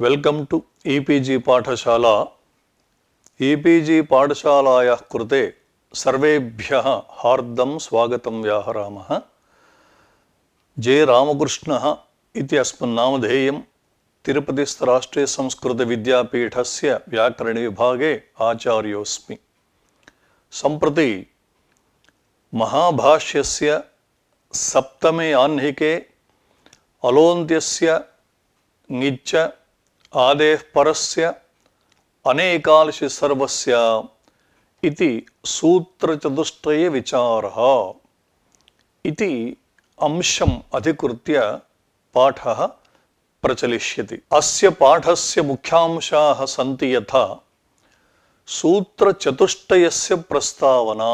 Welcome two e-PG पाठशाला। E-PG पाठशालायाः कृते सर्वेभ्यः हार्दं स्वागतं व्याहरामः। जे रामकृष्णः इति अस्मिन् नामधेयं तिरुपतिस्थ राष्ट्रीय संस्कृत विद्यापीठस्य व्याकरण विभागे आचार्योऽस्मि। सम्प्रति महाभाष्यस्य सप्तमे आह्निके अलोन्त्यस्य ङिच्च आदेः परस्य अनेकाल्शि सर्वस्य इति सूत्रचतुष्टये विचारः इति अंशम् अधिकृत्य पाठः प्रचलिष्यति। अस्य पाठस्य मुख्यांशाः सन्ति यथा सूत्रचतुष्टयस्य प्रस्तावना,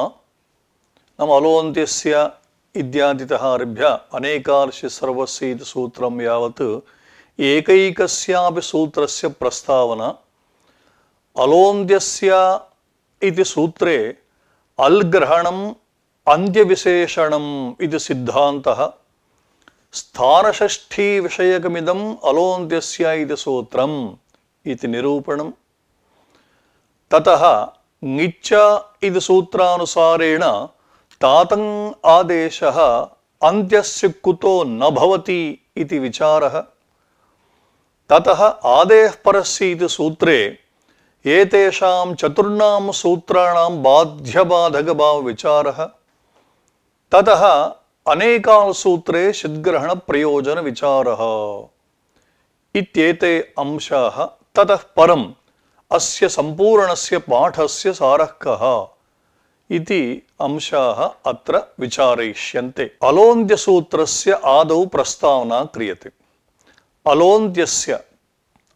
नाम अलोन्त्यस्य इत्यादितः आरभ्य अनेकाल्शि सर्वस्य इति सूत्रं यावत् एकैकस्यापि सूत्रस्य प्रस्तावना, अलोन्त्यस्य इति सूत्रे अल्ग्रहणम् अन्त्यविशेषणम् इति सिद्धान्तः, स्थानषष्ठी विषयकमिदम् अलोन्त्यस्य इति सूत्रम् इति निरूपणम्, ततः ङिच्च इति सूत्रानुसारेण तातङ् आदेशः अन्त्यस्य कुतो न भवति इति विचारः, ततः आदेः परस्य इति सूत्रे एतेषां चतुर्णां सूत्राणां बाध्यबाधकभावविचारः, ततः अनेकाल् सूत्रे सिद्ग्रहणप्रयोजनविचारः इत्येते अंशाः। ततः परम् अस्य सम्पूर्णस्य पाठस्य सारः कः इति अंशाः अत्र विचारयिष्यन्ते। अलोन्त्यसूत्रस्य आदौ प्रस्तावना क्रियते। अलोन्त्यस्य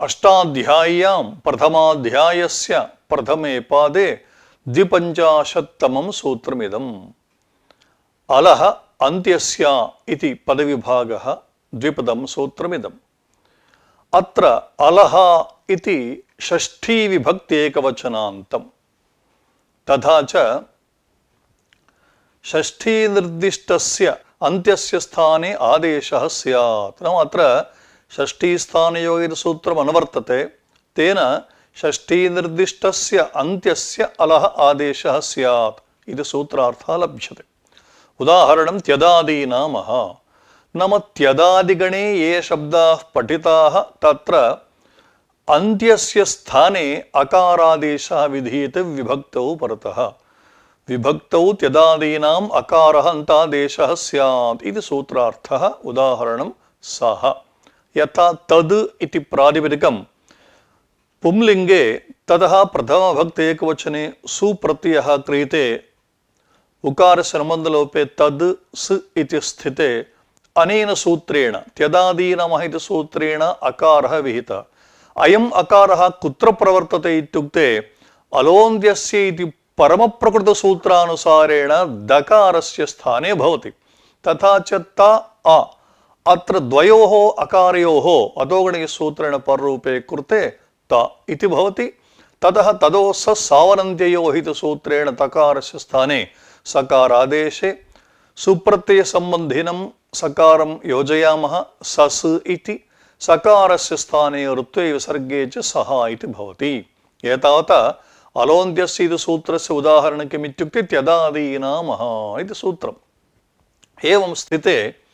अष्टाध्याय्यां प्रथमाध्यायस्य प्रथमे पादे द्विपञ्चाशत्तमं सूत्रमिदम्। अलः अन्त्यस्य इति पदविभागः द्विपदं सूत्रमिदम्। अत्र अलः इति षष्ठी विभक्ति एकवचनान्तं, तथा च षष्ठी निर्दिष्टस्य अन्त्यस्य स्थाने आदेशः स्यात्। नाम अत्र षष्ठीस्थानयोगित सूत्रम् अनुवर्तते, तेन षष्ठी निर्दिष्टस्य अन्त्यस्य अलः आदेशः स्यात् इति सूत्रार्थः लभ्यते। उदाहरणं त्यदादीनामः, नाम त्यदादिगणे ये शब्दाः पठिताः तत्र अन्त्यस्य स्थाने अकारादेशः विधीयते विभक्तौ परतः। विभक्तौ त्यदादीनाम् अकारः अन्तादेशः स्यात् इति सूत्रार्थः। उदाहरणं सः। यथा तद् इति प्रातिपदिकं पुंलिङ्गे ततः प्रथमभक्ते एकवचने सुप्रत्ययः क्रियते, उकारस्य सम्बन्धलोपे तद् स् इति स्थिते अनेन सूत्रेण त्यदादीनमः इति सूत्रेण अकारः विहितः। अयम् अकारः कुत्र प्रवर्तते इत्युक्ते अलोन्त्यस्य इति परमप्रकृतसूत्रानुसारेण दकारस्य स्थाने भवति। तथा च त अ अत्र द्वयोः अकारयोः अधोगणीयसूत्रेण पररूपे कृते त इति भवति। ततः तदो स सावनन्त्ययोः इति सूत्रेण तकारस्य स्थाने सकारादेशे सुप्रत्ययसम्बन्धिनं सकारं योजयामः सस् इति, सकारस्य स्थाने ऋत्वे विसर्गे च सः इति भवति। एतावता अलोन्त्यस्य इति सूत्रस्य उदाहरणं किम् इत्युक्ते त्यदादीनामः इति सूत्रम्। एवं स्थिते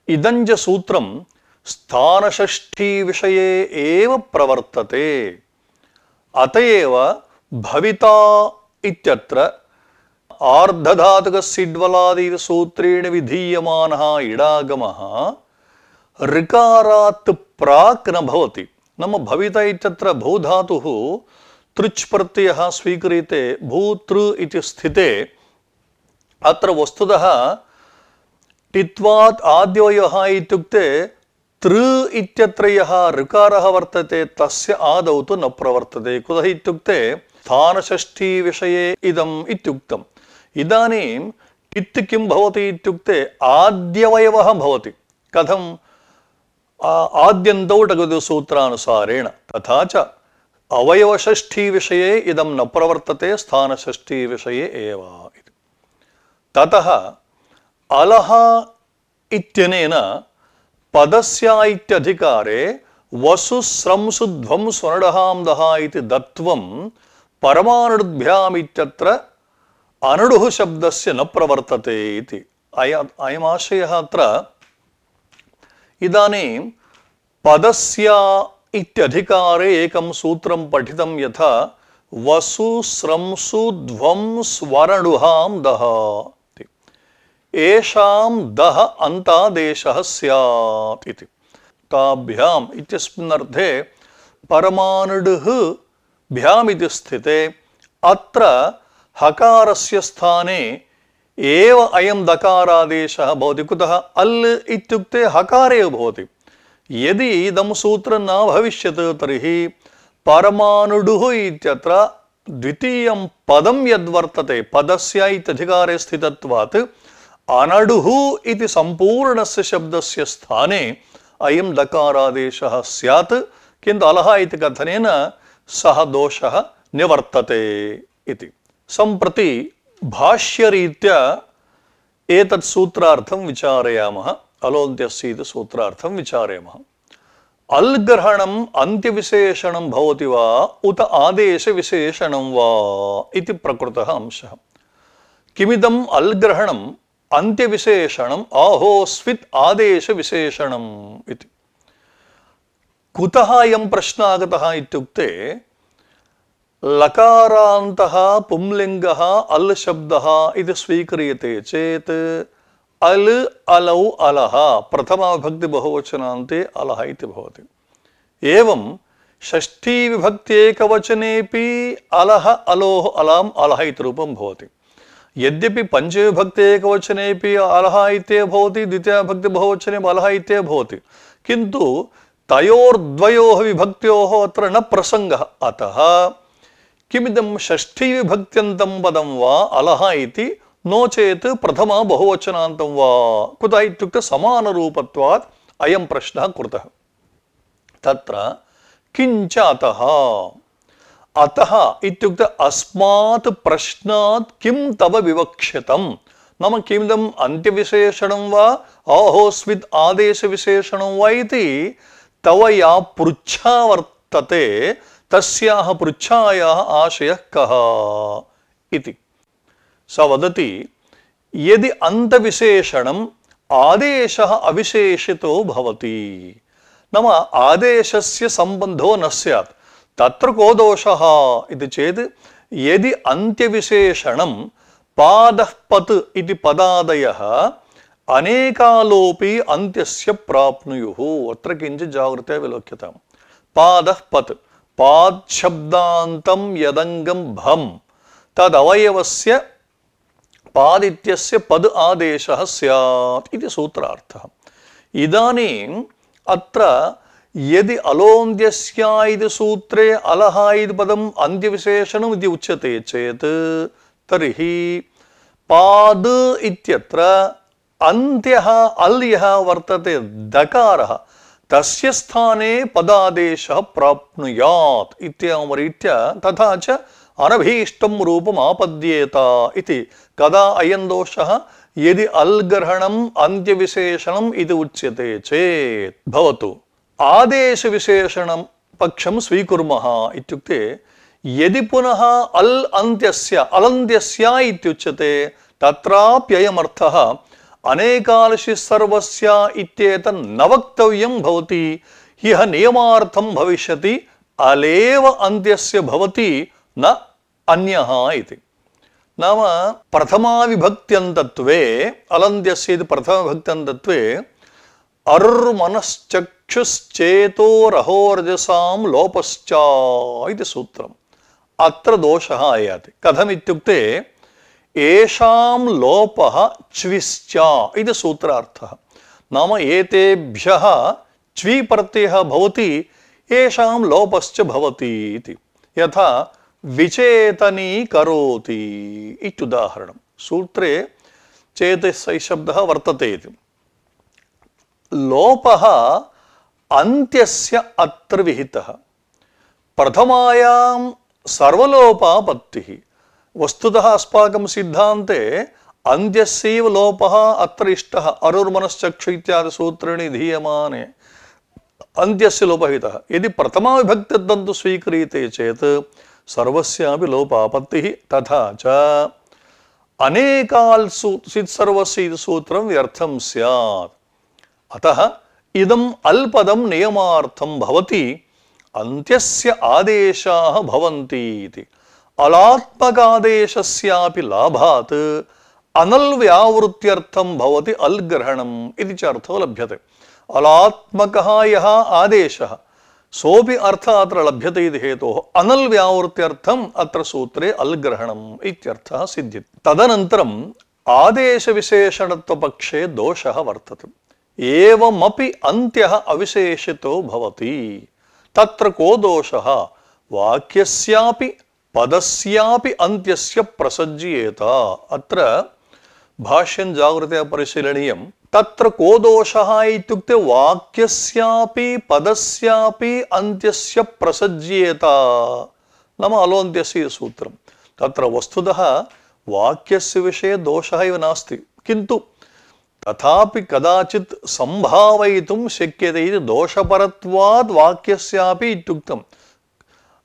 इदञ्च सूत्रं स्थानषष्ठी विषये एव प्रवर्तते। अत एव भविता इत्यत्र आर्धधातुकसिड्वलादि सूत्रेण विधीयमानः इडागमः ऋकारात् प्राक् न भवति। नाम भविता इत्यत्र भूधातुः तृच् प्रत्ययः स्वीक्रियते भूतृ इति स्थिते अत्र वस्तुतः टित्वात् आद्योयः इत्युक्ते तृ इत्यत्र यः ऋकारः वर्तते तस्य आदौ तु न प्रवर्तते। कुतः इत्युक्ते स्थानषष्ठी विषये इदम् इत्युक्तम्। इदानीं टित् किं भवति इत्युक्ते आद्यवयवः भवति। कथम्? आद्यन्तौ टगदसूत्रानुसारेण। तथा च अवयवषष्ठी विषये इदं न प्रवर्तते, स्थानषष्ठी विषये एव। ततः अलः इत्यनेन पदस्य इत्यधिकारे वसुस्रंसु ध्वं स्वनडहां दः इति दत्वं परमाणुभ्यामित्यत्र अनडुः शब्दस्य न प्रवर्तते इति अयमाशयः अत्र इदानीं पदस्य इत्यधिकारे एकं सूत्रं पठितं यथा वसुस्रंसु ध्वं स्वरडुहां दः येषां दः अन्तादेशः स्यात् इति ताभ्याम् इत्यस्मिन् अर्थे परमाणुः भ्याम् इति स्थिते अत्र हकारस्य स्थाने एव अयं दकारादेशः भवति कुतः अल् इत्युक्ते हकारे भवति यदि इदं सूत्रं न भविष्यत् तर्हि परमाणुः इत्यत्र द्वितीयं पदं यद्वर्तते पदस्य इत्यधिकारे स्थितत्वात् अनडुः इति सम्पूर्णस्य शब्दस्य स्थाने अयं दकारादेशः स्यात् किन्तु अलः इति कथनेन सः दोषः निवर्तते इति सम्प्रति भाष्यरीत्या एतत् सूत्रार्थं विचारयामः अलोन्त्यस्य इति सूत्रार्थं विचारयामः अल् ग्रहणम् अन्त्यविशेषणं भवति वा उत आदेशविशेषणं वा इति प्रकृतः अंशः किमिदम् अल् ग्रहणम् अन्त्यविशेषणम् आहोस्वित् आदेशविशेषणम् इति कुतः अयं प्रश्नः आगतः इत्युक्ते लकारान्तः पुंलिङ्गः अल् शब्दः इति स्वीक्रियते चेत् अल् अलौ अलः प्रथमाविभक्तिबहुवचनान्ते अलः इति भवति एवं षष्ठीविभक्त्येकवचनेपि अलः अलोः अलाम् अलः इति रूपं भवति यद्यपि पञ्चविभक्त्येकवचनेपि अलः इत्येव भवति द्वितीयाविभक्तिबहुवचने अलः इत्येव भवति किन्तु तयोर्द्वयोः विभक्त्योः अत्र न प्रसङ्गः अतः किमिदं षष्ठीविभक्त्यन्तं पदं वा अलः इति नो चेत् प्रथमा बहुवचनान्तं वा कुतः इत्युक्ते समानरूपत्वात् अयं प्रश्नः कृतः तत्र किञ्च अतः इत्युक्ते अस्मात् प्रश्नात् किं तव विवक्ष्यतं नाम किमिदम् अन्त्यविशेषणं वा आहोस्वित् आदेशविशेषणं वा इति तव या पृच्छा वर्तते तस्याः पृच्छायाः आशयः कः इति स वदति यदि अन्तविशेषणम् आदेशः अविशेषितो भवति नाम आदेशस्य सम्बन्धो न स्यात् तत्र को दोषः इति चेत् यदि अन्त्यविशेषणं पादः पत् इति पदादयः अनेकालोपि अन्त्यस्य प्राप्नुयुः अत्र किञ्चित् जागृत्या विलोक्यताम् पादः पत् पाद् शब्दान्तं यदङ्गं भं तदवयवस्य पादित्यस्य पद आदेशः स्यात् इति सूत्रार्थः इदानीम् अत्र यदि अलोन्त्यस्य इति सूत्रे अलः इति पदम् अन्त्यविशेषणम् इति उच्यते चेत् तर्हि पाद इत्यत्र अन्त्यः अल् यः वर्तते दकारः तस्य स्थाने पदादेशः प्राप्नुयात् इत्येवं रीत्या तथा च अनभीष्टं रूपम् आपद्येत इति कदा अयं दोषः यदि अल् ग्रहणम् अन्त्यविशेषणम् इति उच्यते चेत् भवतु आदेशविशेषणं पक्षं स्वीकुर्मः इत्युक्ते यदि पुनः अल् अन्त्यस्य अलन्त्यस्य इत्युच्यते तत्राप्ययमर्थः अनेकालशि सर्वस्य इत्येतन् न वक्तव्यं भवति ह्यः नियमार्थं भविष्यति अलेव अन्त्यस्य भवति न अन्यः इति नाम प्रथमाविभक्त्यन्तत्वे अलन्त्यस्य इति प्रथमविभक्त्यन्तत्वे अरुर्मनश्चक्षुश्चेतोरहोरजसां लोपश्च इति सूत्रम् अत्र दोषः आयाति कथमित्युक्ते येषां लोपः च्विश्च इति सूत्रार्थः नाम एतेभ्यः च्वी प्रत्ययः भवति येषां लोपश्च भवति इति यथा विचेतनी करोति इत्युदाहरणं सूत्रे चेतस्य शब्दः वर्तते इति लोपः अन्त्यस्य अत्र विहितः प्रथमायां सर्वलोपापत्तिः वस्तुतः अस्माकं सिद्धान्ते अन्त्यस्यैव लोपः अत्र इष्टः अरुर्मनश्चक्षु इत्यादि सूत्रेण धीयमाने अन्त्यस्य लोपहितः यदि प्रथमा विभक्तिद्वन्द्व स्वीक्रियते चेत् सर्वस्यापि लोपापत्तिः तथा च अनेकाल् सित्सर्वस्य इति सूत्रं व्यर्थं स्यात् अतः इदम् अल्पदं नियमार्थं भवति अन्त्यस्य आदेशाः भवन्ति इति अलात्मकादेशस्यापि लाभात् अनल् व्यावृत्त्यर्थं भवति अल् ग्रहणम् इति च अर्थो लभ्यते अलात्मकः यः आदेशः सोऽपि अर्थः अत्र लभ्यते इति हेतोः अनल् व्यावृत्त्यर्थम् अत्र सूत्रे अल् ग्रहणम् इत्यर्थः सिद्ध्यति तदनन्तरम् आदेशविशेषणत्वपक्षे दोषः वर्तते एवमपि अन्त्यः अविशेषितो भवति तत्र को दोषः वाक्यस्यापि पदस्यापि अन्त्यस्य प्रसज्येत अत्र भाष्यं जागृत्या परिशीलनीयं तत्र को दोषः इत्युक्ते वाक्यस्यापि पदस्यापि अन्त्यस्य प्रसज्येत नाम अलोन्त्यस्य सूत्रं तत्र वस्तुतः वाक्यस्य विषये दोषः एव नास्ति किन्तु तथापि कदाचित् सम्भावयितुं शक्यते इति दोषपरत्वात् वाक्यस्यापि इत्युक्तं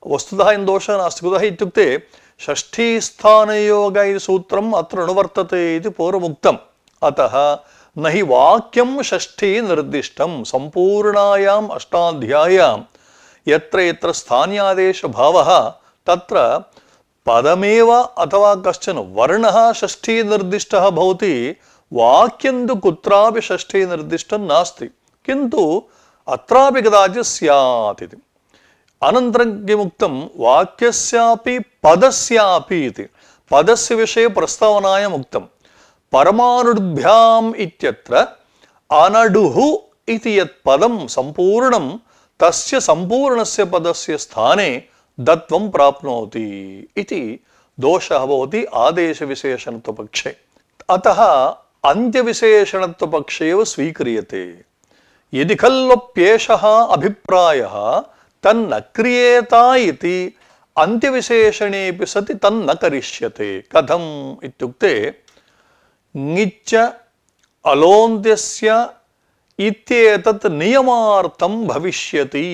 वस्तुतः अयं दोषः नास्ति कुतः इत्युक्ते षष्ठीस्थानयोग इति सूत्रम् अत्र अनुवर्तते इति पूर्वमुक्तम् अतः न हि वाक्यं षष्ठी निर्दिष्टं सम्पूर्णायाम् अष्टाध्याय्यां यत्र यत्र स्थान्यादेशभावः तत्र पदमेव अथवा कश्चन वर्णः षष्ठी निर्दिष्टः भवति वाक्यं तु कुत्रापि षष्ठी निर्दिष्टं नास्ति किन्तु अत्रापि कदाचित् स्यात् इति अनन्तरं किमुक्तं वाक्यस्यापि पदस्यापि इति पदस्य विषये प्रस्तावनायाम् उक्तं परमाणुभ्याम् इत्यत्र अनडुः इति यत् पदं सम्पूर्णं तस्य सम्पूर्णस्य पदस्य स्थाने दत्वं प्राप्नोति इति दोषः भवति आदेशविशेषणत्वपक्षे अतः अन्त्यविशेषणत्वपक्षे एव स्वीक्रियते यदि खल्वप्येषः अभिप्रायः तन्न क्रियेत इति अन्त्यविशेषणेऽपि सति तन्न करिष्यते कथम् इत्युक्ते ङिच्च अलोन्त्यस्य इत्येतत् नियमार्थं भविष्यति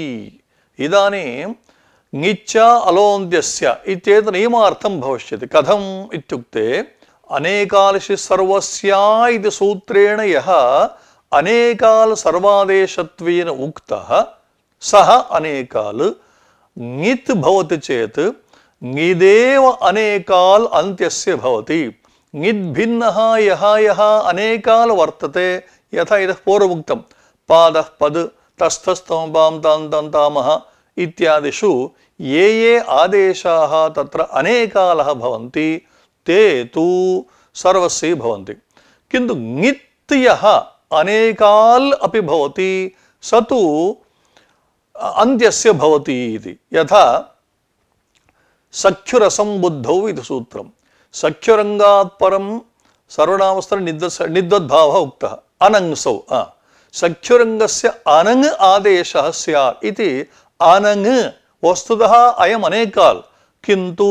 इदानीं ङिच्च अलोन्त्यस्य इत्येतत् नियमार्थं भविष्यति कथम् इत्युक्ते अनेकालशि सर्वस्य इति सूत्रेण यः अनेकाल सर्वादेशत्वेन उक्तः सः अनेकाल ङित् भवति चेत् ङिदेव अनेकाल अन्त्यस्य भवति ङिद्भिन्नः यः यः अनेकाल वर्तते यथा इतः पूर्वमुक्तं पादः पद तस्थस्तमपां तान्तामः इत्यादिषु ये ये आदेशाः तत्र अनेकालः भवन्ति ते तु सर्वस्य भवन्ति किन्तु ङित् यः अनेकाल अपि भवति स तु अन्त्यस्य भवति इति यथा सख्युरसम्बुद्धौ इति सूत्रं सख्युरङ्गात् परं सर्वनामस्थले निद्वद्भावः उक्तः अनङ्सौ सख्युरङ्गस्य अनङ् आदेशः स्यात् इति अनङ् वस्तुतः अयम् अनेकाल् किन्तु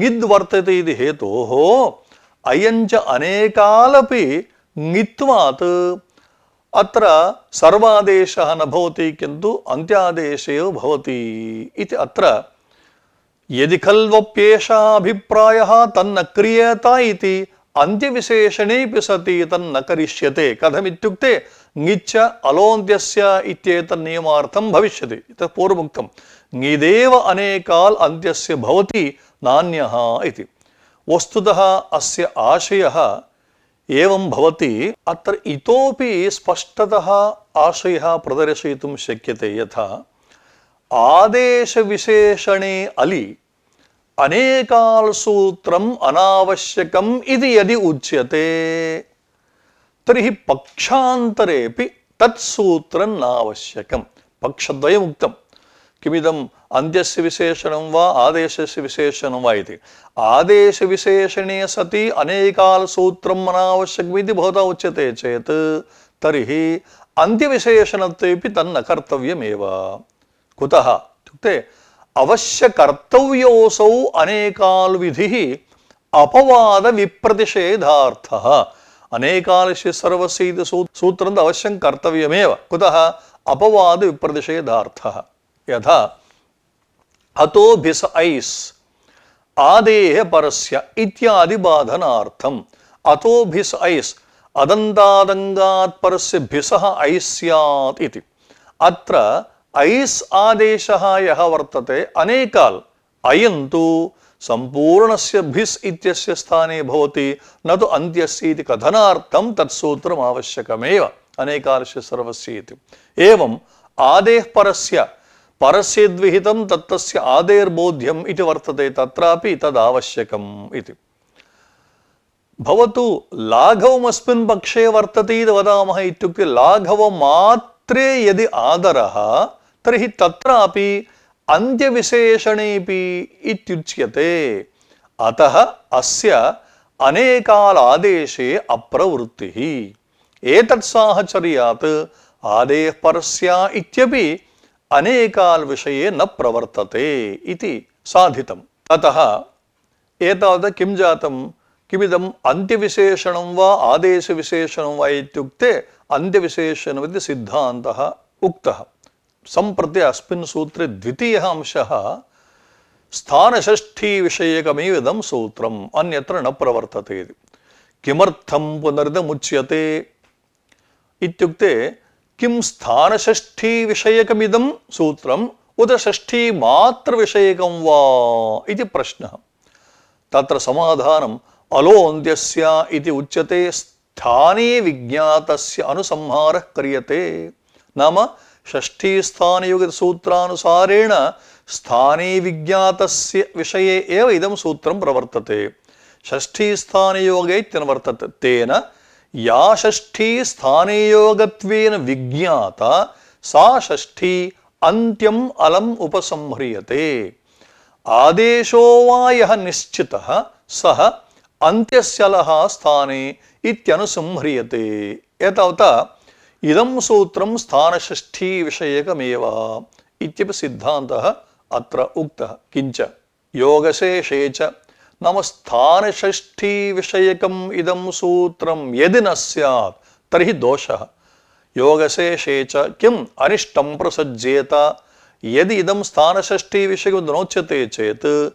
ङिद् वर्तते इति हेतोः अयञ्च अनेकालपि ङित्वात् अत्र सर्वादेशः न भवति किन्तु अन्त्यादेशे एव भवति इति अत्र यदि खल्वप्येषः अभिप्रायः तन्न क्रियेत इति अन्त्यविशेषणेऽपि सति तन्न करिष्यते कथमित्युक्ते ङिच्च अलोन्त्यस्य इत्येतन्नियमार्थं भविष्यति इतः पूर्वमुक्तं ङिदेव अनेकाल् अन्त्यस्य भवति नान्यः इति वस्तुतः अस्य आशयः एवं भवति अत्र इतोपि स्पष्टतः आशयः प्रदर्शयितुं शक्यते यथा आदेशविशेषणे अलि अनेकाल सूत्रम् अनावश्यकम् इति यदि उच्यते तर्हि पक्षान्तरेपि तत्सूत्रं नावश्यकं पक्षद्वयमुक्तं किमिदम् अन्त्यस्य विशेषणं वा आदेशस्य विशेषणं वा इति आदेशविशेषणे सति अनेकाल सूत्रम् अनावश्यकम् इति भवता उच्यते चेत् तर्हि अन्त्यविशेषणत्वेपि तन्न कर्तव्यमेव कुतः इत्युक्ते अवश्यकर्तव्योऽसौ अनेकाल विधिः अपवाद विप्रतिषेधार्थः अनेकालस्य सर्वस्य सूत्रं अवश्यं कर्तव्यमेव कुतः अपवाद विप्रतिषेधार्थः। यथा अतो भिस ऐस् आदेः परस्य इत्यादि बाधनार्थम्। अतो भिस ऐस् अदन्तादङ्गात् परस्य भिसः ऐस् स्यात् इति। अत्र ऐस् आदेशः यः वर्तते अनेकाल्, अयं तु सम्पूर्णस्य भिस् इत्यस्य स्थाने भवति, न तु अन्त्यस्य इति कथनार्थं तत्सूत्रम् आवश्यकमेव, अनेकालस्य सर्वस्य इति। एवम् आदेः परस्य परस्यद्विहितं तत्तस्य आदेर्बोध्यम् इति वर्तते, तत्रापि तदावश्यकम् इति। भवतु लाघवमस्मिन् पक्षे वर्तते इति वदामः इत्युक्ते लाघवमात्रे यदि आदरः तर्हि तत्रापि अन्त्यविशेषणेऽपि इत्युच्यते। अतः अस्य अनेकालादेशे अप्रवृत्तिः। एतत् साहचर्यात् आदेः परस्य इत्यपि अनेकाल विषये न प्रवर्तते इति साधितम्। अतः एतावत् किं जातं, किमिदम् अन्त्यविशेषणं वा आदेशविशेषणं वा इत्युक्ते अन्त्यविशेषणमिति सिद्धान्तः उक्तः। सम्प्रति अस्मिन् सूत्रे द्वितीयः अंशः स्थानषष्ठीविषयकमेव इदं सूत्रम्, अन्यत्र न प्रवर्तते इति। किमर्थं पुनरिदमुच्यते इत्युक्ते किं स्थानषष्ठीविषयकमिदं सूत्रम् उत षष्ठीमात्रविषयकं वा इति प्रश्नः। तत्र समाधानम् अलोऽन्त्यस्य इति उच्यते। स्थाने विज्ञातस्य अनुसंहारः क्रियते। नाम षष्ठीस्थानयोगसूत्रानुसारेण स्थाने विज्ञातस्य विषये एव इदं सूत्रं प्रवर्तते। षष्ठीस्थानयोगे इत्यनवर्तते। तेन या षष्ठी स्थानयोगत्वेन विज्ञाता सा षष्ठी अन्त्यम् अलम् उपसंह्रियते। आदेशो वा यः निश्चितः सः अन्त्यस्यलः स्थाने इत्यनुसंह्रियते। एतावता इदं सूत्रं स्थानषष्ठीविषयकमेव इत्यपि सिद्धान्तः अत्र उक्तः। किञ्च योगशेषे च नाम स्थानषष्ठीविषयकम् इदं सूत्रं यदि न स्यात् तर्हि दोषः। योगशेषे च किम् अनिष्टं प्रसज्येत। यदि इदं स्थानषष्ठीविषयकं नोच्यते चेत्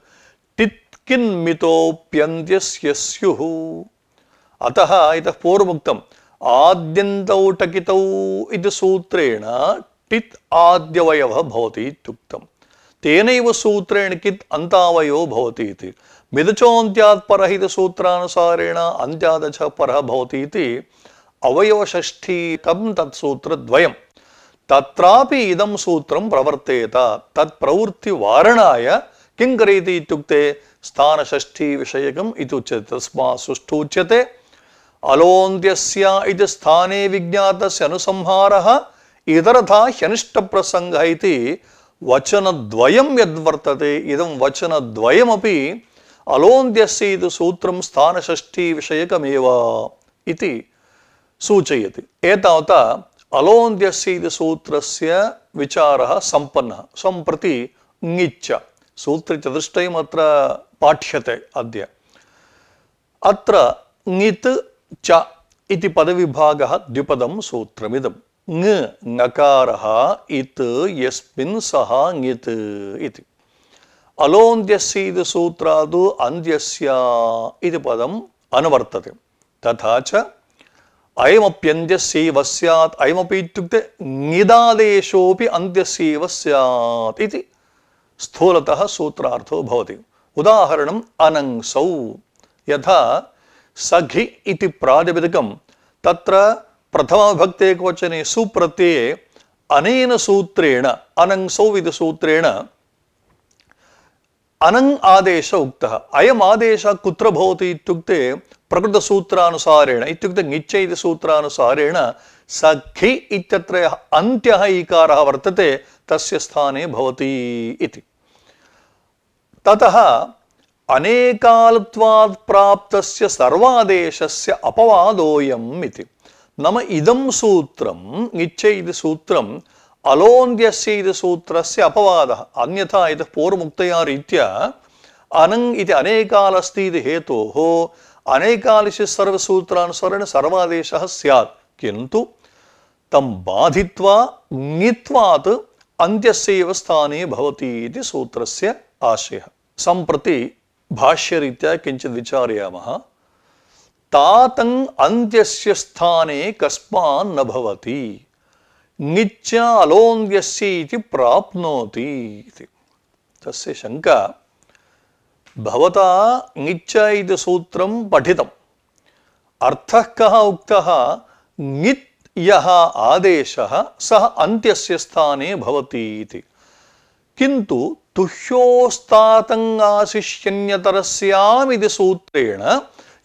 टित्किन्मितोऽप्यन्त्यस्य स्युः। अतः इतः पूर्वमुक्तम् आद्यन्तौ टकितौ इति सूत्रेण टित् आद्यवयवः भवति इत्युक्तम्। तेनैव सूत्रेण कित् अन्तावयो भवति इति। मिदचोऽन्त्यात् परः इति सूत्रानुसारेण अन्त्यादचः परः भवति इति अवयवषष्ठीकं तत्सूत्रद्वयम्। तत्रापि इदं सूत्रं प्रवर्तेत। तत्प्रवृत्तिवारणाय किं करेति इत्युक्ते स्थानषष्ठीविषयकम् इति उच्यते। तस्मात् सुष्ठुच्यते अलोऽन्त्यस्य इति स्थाने विज्ञातस्य अनुसंहारः इतरथा ह्यनिष्टप्रसङ्गः इति वचनद्वयं यद्वर्तते इदं वचनद्वयमपि अलोऽन्त्यस्य इति सूत्रं स्थानषष्ठीविषयकमेव इति सूचयति। एतावता अलोऽन्त्यस्य इति सूत्रस्य विचारः सम्पन्नः। सम्प्रति ङिच्च सूत्रचतुष्टयम् अत्र पाठ्यते अद्य। अत्र ङित् च इति पदविभागः द्विपदं सूत्रमिदं। ङ ङकारः इत् यस्मिन् सः ङित् इति। अलोऽन्त्यस्य इति सूत्रात् अन्त्यस्य इति पदम् अनुवर्तते। तथा च अयमप्यन्त्यस्यैव स्यात्। अयमपि इत्युक्ते ङिदादेशोऽपि अन्त्यस्यैव स्यात् इति स्थूलतः सूत्रार्थो भवति। उदाहरणम् अनङ्सौ। यथा सघि इति प्रातिपदिकं तत्र प्रथमाविभक्तेकवचने सुप्रत्यये अनेन सूत्रेण अनङ्सौ इति सूत्रेण अनङ् आदेश उक्तः। अयम् आदेशः कुत्र भवति इत्युक्ते प्रकृतसूत्रानुसारेण इत्युक्ते ङिच्च इति सूत्रानुसारेण सघि इत्यत्र अन्त्यः इकारः वर्तते तस्य स्थाने भवति इति। ततः अनेकालत्वात् प्राप्तस्य सर्वादेशस्य अपवादोऽयम् इति। नाम इदं सूत्रं ङिच्च इति सूत्रम् अलोऽन्त्यस्य इति सूत्रस्य अपवादः। अन्यथा इतः पूर्वमुक्तया रीत्या अनङ् इति अनेकालस्ति इति हेतोः अनेकालस्य सर्वसूत्रानुसारेण सर्वादेशः स्यात्। किन्तु तं बाधित्वा ङित्वात् अन्त्यस्यैव स्थाने भवति इति सूत्रस्य आशयः। सम्प्रति भाष्यरीत्या किञ्चित् विचारयामः। तातं अन्त्यस्य स्थाने कस्मान् न भवति ङिच्च अलोन्त्यस्य इति प्राप्नोति इति। तस्य शङ्का, भवता ङिच्च इति सूत्रं पठितम्, अर्थः कः उक्तः, ङित् यः आदेशः सः अन्त्यस्य स्थाने भवति इति। किन्तु तुह्योस्तातं आशिष्यन्यतरस्याम् इति सूत्रेण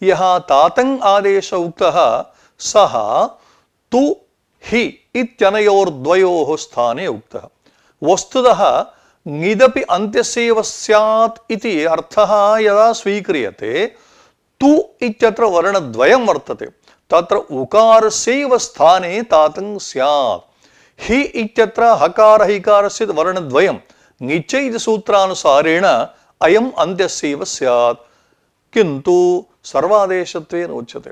यः तातं आदेश उक्तः सः तु हि इत्यनयोर्द्वयोः स्थाने उक्तः। वस्तुतः ङिदपि अन्त्यस्यैव स्यात् इति अर्थः यदा स्वीक्रियते, तु इत्यत्र वर्णद्वयं वर्तते, तत्र उकारस्यैव स्थाने तातं स्यात्। हि इत्यत्र हकार हिकारस्य वर्णद्वयं ङिच्च इति सूत्रानुसारेण अयम् अन्त्यस्यैव स्यात्, किन्तु सर्वादेशत्वेन उच्यते।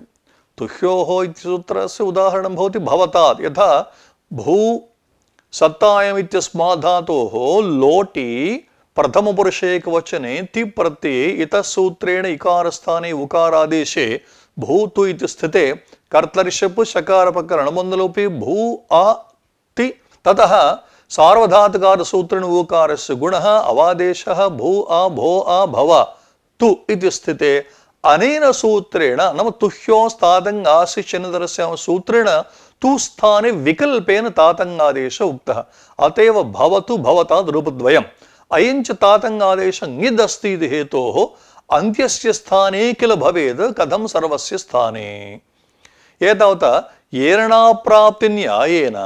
तुह्योः इति सूत्रस्य उदाहरणं भवति भवतात्। यथा भू सत्तायम् इत्यस्मात् धातोः लोटि प्रथमपुरुषेकवचने ति प्रत्यये इतः सूत्रेण इकारस्थाने उकारादेशे भूतु इति स्थिते कर्तरिषप् शकारपकरणमन्दलोपि भू आ ति, ततः सार्वधातुकारसूत्रेण ऊकारस्य गुणः अवादेशः भू आ भो आ भव तु इति स्थिते अनेन सूत्रेण नाम तुह्योस्तातं आशिष्यन्यतरस्य सूत्रेण तु स्थाने विकल्पेन तातं आदेश उक्तः। अतएव भवतु भवतात् रूपद्वयम्। अयं च तातं आदेश ङिद् अस्ति इति हेतोः अन्त्यस्य स्थाने किल भवेत्, कथं सर्वस्य स्थाने। एतावता येरणाप्राप्तिन्यायेन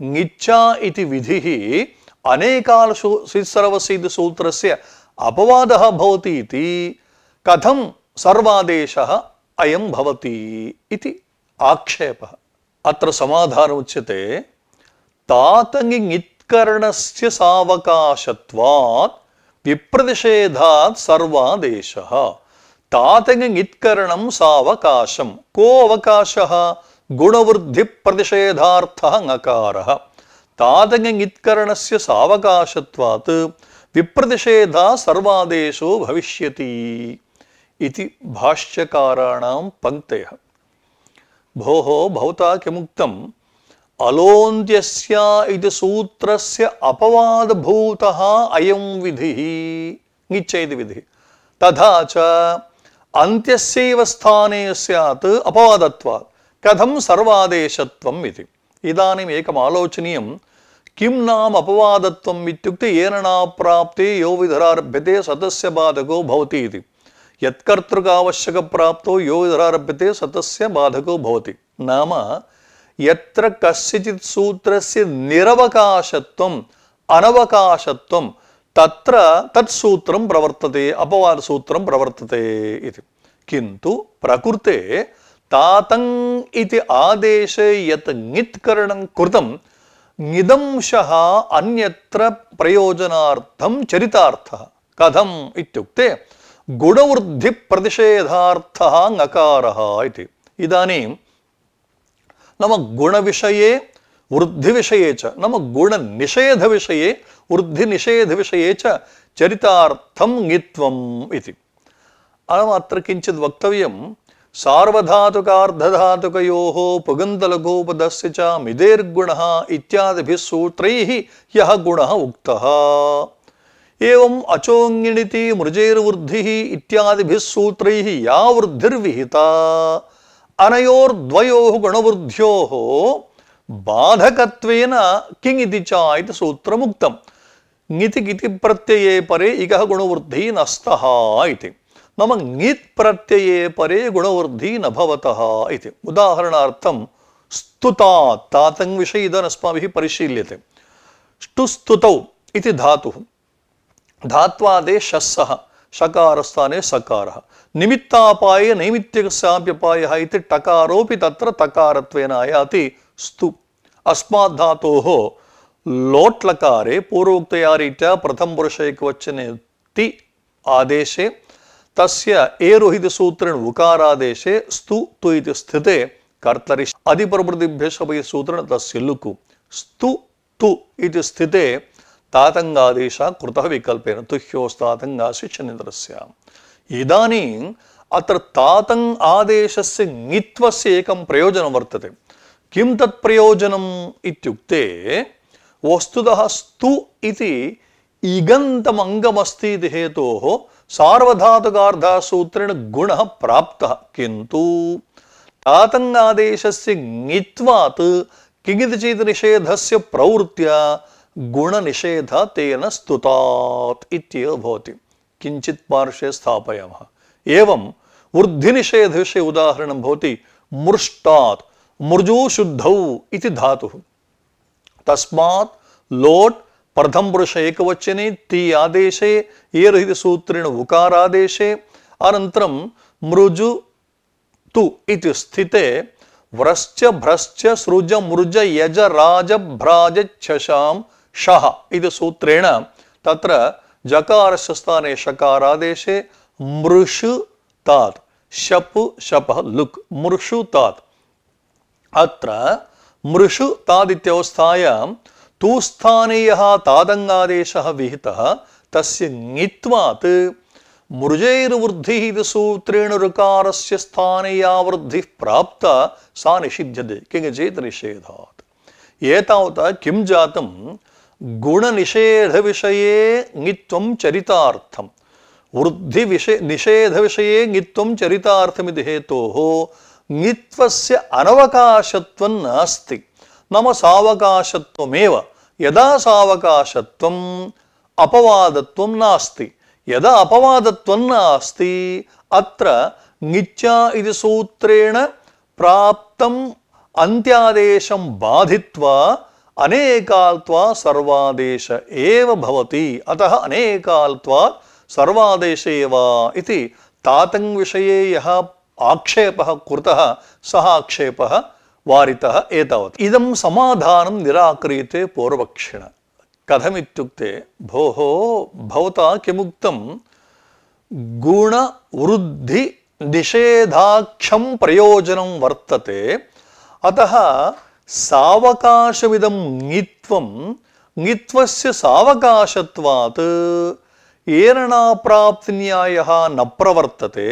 ङिच्चा इति विधिः अनेकालु सर्वस्य सूत्रस्य अपवादः भवति इति कथं सर्वादेशः अयं भवति इति आक्षेपः। अत्र समाधानम् उच्यते, तातङि ङित्करणस्य सावकाशत्वात् विप्रतिषेधात् सर्वादेशः। तातङि ङित्करणं सावकाशं, को अवकाशः, गुणवृद्धिप्रतिषेधार्थः ङकारः। तातङि ङित्करणस्य सावकाशत्वात् विप्रतिषेधात् सर्वादेशो भविष्यति इति भाष्यकाराणां पङ्क्तयः। भोः भवता किमुक्तम्, अलोन्त्यस्य इति सूत्रस्य अपवादभूतः अयं विधिः, ङिच्च इति विधिः, तथा च अन्त्यस्यैव स्थाने स्यात् अपवादत्वात् कथं सर्वादेशत्वम् इति। इदानीम् एकम् आलोचनीयं, किं नाम अपवादत्वम् इत्युक्ते येरणाप्राप्ते यो विधिरारभ्यते सतस्य बाधको भवति इति। यत्कर्तृकावश्यकप्राप्तो यो विधिरारभ्यते सतस्य बाधको भवति। नाम यत्र कस्यचित् सूत्रस्य निरवकाशत्वम् अनवकाशत्वं तत्र तत्सूत्रं प्रवर्तते, अपवादसूत्रं प्रवर्तते इति। किन्तु प्रकृते तातं इति आदेशे यत् ङित्करणं कृतं ङिदंशः अन्यत्र प्रयोजनार्थं चरितार्थः। कथम् इत्युक्ते गुणवृद्धिप्रतिषेधार्थः ङकारः इति। इदानीं नाम गुणविषये वृद्धिविषये च नाम गुणनिषेधविषये वृद्धिनिषेधविषये च चरितार्थं ङित्वम् इति। अत्र किञ्चित् वक्तव्यं, सार्वधातुकार्धधातुकयोः पुगन्तलघूपदस्य च मिदेर्गुणः इत्यादिभिः सूत्रैः यः गुणः उक्तः, एवम् अचोङिणिति मृजेर्वृद्धिः इत्यादिभिः सूत्रैः या वृद्धिर्विहिता, अनयोर्द्वयोः गुणवृद्ध्योः बाधकत्वेन किङिति च इति सूत्रमुक्तम्। ङिति प्रत्यये परे इकः गुणवृद्धिः नस्तः इति। नाम ङित् प्रत्यये परे गुणवृद्धिः न भवतः इति। उदाहरणार्थं स्तुतात्, तातं विषये इदानीम् अस्माभिः परिशील्यते। ष्टुस्तुतौ इति धातुः, धात्वादे शस्सः, शकारस्थाने सकारः, निमित्तापाये नैमित्तिकस्याप्यपायः इति टकारोऽपि तत्र तकारत्वेन आयाति स्तु। अस्मात् धातोः लोट्लकारे पूर्वोक्तया रीत्या प्रथमपुरुषैकवचने ति आदेशे तस्य एरुहित सूत्रेण उकारादेशे स्तु तु इति स्थिते कर्तरि अधिप्रभृतिभ्यः वै सूत्रेण तस्य लुक् स्तु तु इति स्थिते तातङ्गादेशः कृतः विकल्पेन तुह्योस्तातङ्गास्य चनिन्द्रस्य। इदानीम् अत्र तातङ् आदेशस्य ङित्वस्य एकं प्रयोजनं वर्तते। किं तत् प्रयोजनम् इत्युक्ते वस्तुतः स्तु इति इगन्तम् अङ्गमस्ति इति हेतोः सार्वधातुकार्धसूत्रेण गुणः प्राप्तः, किन्तु तातङ्गादेशस्य ङित्वात् किङिति चेत् निषेधस्य प्रवृत्त्या गुणनिषेधः तेन स्तुतात् इत्येव भवति। किञ्चित् पार्श्वे स्थापयामः। एवं वृद्धिनिषेधविषये उदाहरणं भवति मृष्टात् मृजु शुद्धौ इति धातुः। तस्मात् लोट् प्रथमपुरुष एकवचने ति आदेशे एर् इति सूत्रेण उकारादेशे अनन्तरं मृजु तु इति स्थिते व्रश्च भ्रश्च सृज मृज यज राज भ्राज छशां शः इति सूत्रेण तत्र जकारस्य स्थाने शकारादेशे मृषु तात् शप् शपः लुक् मृषु तात्। अत्र मृषु तादित्यवस्थायां तु स्थाने यः तादङ्गादेशः विहितः तस्य ङित्वात् मृजैर्वृद्धिः इति सूत्रेण ऋकारस्य स्थाने या वृद्धिः प्राप्ता सा निषिध्यते किञ्चित् निषेधात्। एतावता किं जातं गुणनिषेधविषये ङित्वं चरितार्थं वृद्धिविषये निषेधविषये ङित्वं चरितार्थमिति हेतोः ङित्वस्य अनवकाशत्वं नास्ति। नाम सावकाशत्वमेव। यदा सावकाशत्वम् अपवादत्वं नास्ति। यदा अपवादत्वं नास्ति अत्र ङिच्चा इति सूत्रेण प्राप्तम् अन्त्यादेशं बाधित्वा अनेकाल्त्वा सर्वादेश एव भवति। अतः अनेकाल्त्वात् सर्वादेश एव इति तातङ् विषये यः आक्षेपः कृतः सः आक्षेपः वारितः एतावत्। इदं समाधानं निराक्रियते पूर्वपक्षिणा। कथमित्युक्ते भोः भवता किमुक्तं गुणवृद्धि निषेधाख्यं प्रयोजनं वर्तते, अतः सावकाशमिदं ङित्वं ङित्वस्य सावकाशत्वात् एरणाप्राप्तिन्यायः न प्रवर्तते।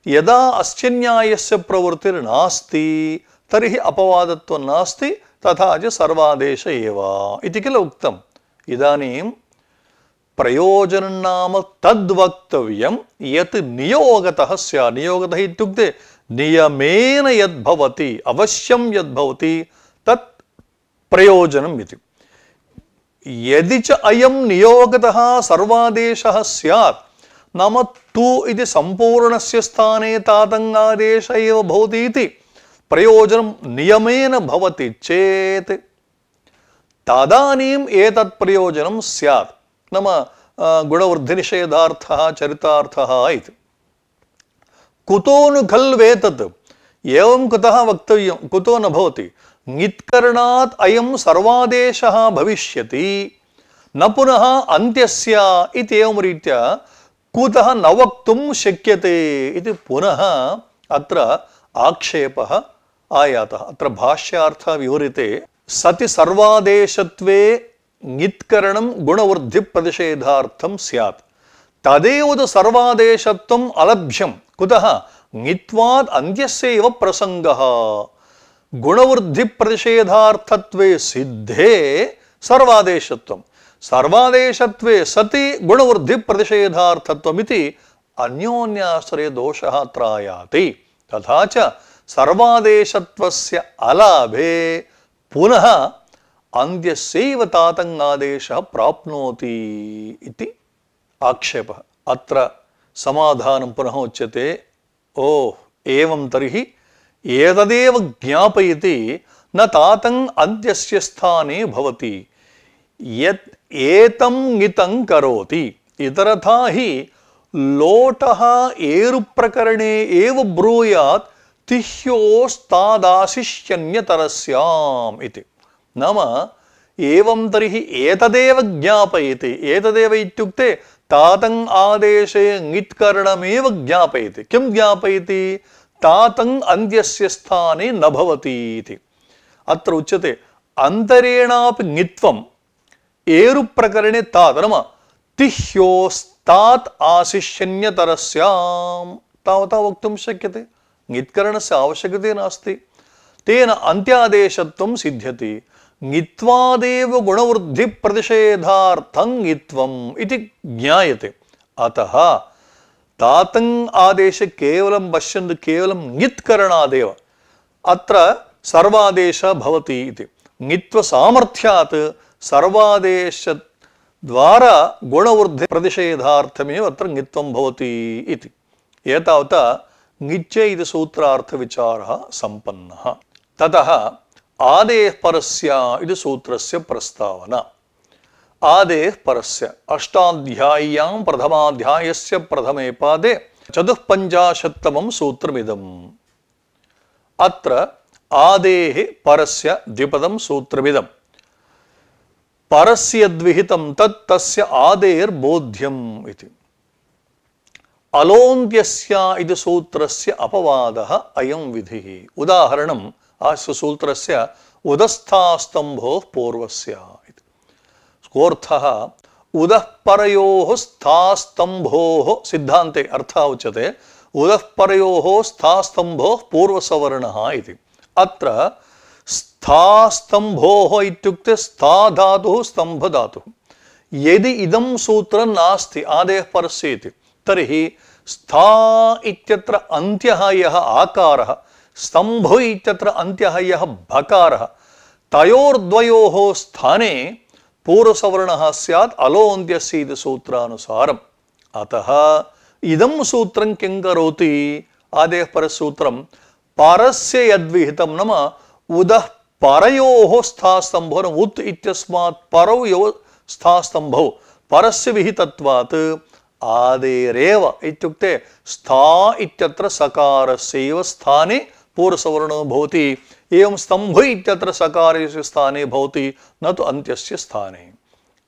यदा अस्य न्यायस्य प्रवृत्तिर्नास्ति तर्हि अपवादत्वं नास्ति, तथा च सर्वादेश एव इति किल उक्तम्। इदानीं प्रयोजनं नाम तद्वक्तव्यं यत् नियोगतः स्यात्। नियोगतः इत्युक्ते नियमेन यद्भवति अवश्यं यद्भवति तत् प्रयोजनम् इति। यदि च अयं नियोगतः सर्वादेशः स्यात् नाम तु इति सम्पूर्णस्य स्थाने तातङ्गादेश एव भवति इति प्रयोजनं नियमेन भवति चेत् तदानीम् एतत् प्रयोजनं स्यात्। नाम गुणवृद्धिनिषेधार्थः चरितार्थः इति। कुतो नु खल्वेतत् एवं कुतः वक्तव्यं, कुतो न भवति। ङित्करणात् अयं सर्वादेशः भविष्यति न पुनः अन्त्यस्य इत्येवं रीत्या कुतः न वक्तुं शक्यते इति पुनः अत्र आक्षेपः आयातः। अत्र भाष्यार्थः विवृते सति सर्वादेशत्वे ङित्करणं गुणवृद्धिप्रतिषेधार्थं स्यात्। तदेव तु सर्वादेशत्वम् अलभ्यं। कुतः? ङित्वात् अन्त्यस्यैव प्रसङ्गः। गुणवृद्धिप्रतिषेधार्थत्वे सिद्धे सर्वादेशत्वं, सर्वादेशत्वे सति गुणवृद्धिप्रतिषेधार्थत्वमिति अन्योन्याश्रये दोषः अत्र आयाति। तथा च सर्वादेशत्वस्य अलाभे पुनः अन्त्यस्यैव तातङ्गादेशः प्राप्नोति इति आक्षेपः। अत्र समाधानं पुनः उच्यते। ओह एवं तर्हि एतदेव ज्ञापयति न तातङ् अन्त्यस्य स्थाने भवति यत् एतं ङितं करोति। इतरथा हि लोटः एरुप्रकरणे एव ब्रूयात् तिह्योस्तादाशिष्यन्यतरस्याम् इति। नाम एवं तर्हि एतदेव ज्ञापयति। एतदेव इत्युक्ते तातङ् आदेशे ङित्करणमेव ज्ञापयति। किं ज्ञापयति? तातङ् अन्त्यस्य स्थाने न भवति इति। अत्र उच्यते अन्तरेणापि ङित्वम् एरुप्रकरणे तात् नाम तिह्योस्तात् आशिष्यन्यतरस्याम् तावता वक्तुं शक्यते। ङित्करणस्य आवश्यकता नास्ति। तेन अन्त्यादेशत्वं सिद्ध्यति। ङित्वादेव गुणवृद्धिप्रतिषेधार्थं ङित्वम् इति ज्ञायते। अतः तातङ् आदेश केवलं पश्यन्तु केवलं ङित्करणादेव अत्र सर्वादेशः भवति इति। ङित्वसामर्थ्यात् सर्वादेशद्वारा गुणवृद्धिप्रतिषेधार्थमेव अत्र ङित्वं भवति इति। एतावता ङिच्चे इति सूत्रार्थविचारः सम्पन्नः। ततः आदेः परस्य इति सूत्रस्य प्रस्तावना। आदेः परस्य अष्टाध्याय्यां प्रथमाध्यायस्य प्रथमे पादे 54तमं सूत्रमिदम्। अत्र आदेः परस्य द्विपदं सूत्रमिदम्। परस्य यद्विहितं तत् तस्य आदेर्बोध्यम् इति। अलोन्त्यस्य इति सूत्रस्य अपवादः अयं विधिः। उदाहरणम् अस्य सूत्रस्य उदस्थास्तम्भोः पूर्वस्य इति। कोऽर्थः उदः परयोः स्थास्तम्भोः सिद्धान्ते अर्थः उच्यते उदः परयोः स्थास्तम्भोः पूर्वसवर्णः इति। अत्र स्थास्तम्भोः इत्युक्ते स्था धातुः स्तम्भ धातुः। यदि इदं सूत्रं नास्ति आदेः परस्य इति तर्हि स्था इत्यत्र अन्त्यः यः आकारः स्तम्भ इत्यत्र अन्त्यः यः भकारः तयोर्द्वयोः स्थाने पूर्वसवर्णः स्यात् अलोन्त्यस्य इति सूत्रानुसारम्। अतः इदं सूत्रं किं करोति आदेः परसूत्रं परस्य यद्विहितं नाम उदः परयोः स्थास्तम्भो उत् इत्यस्मात् परौ यो स्थास्तम्भौ परस्य विहितत्वात् आदेरेव इत्युक्ते स्था इत्यत्र सकारस्यैव स्थाने पूर्वसवर्णो भवति। एवं स्तम्भ इत्यत्र सकारस्य स्थाने भवति न तु अन्त्यस्य स्थाने।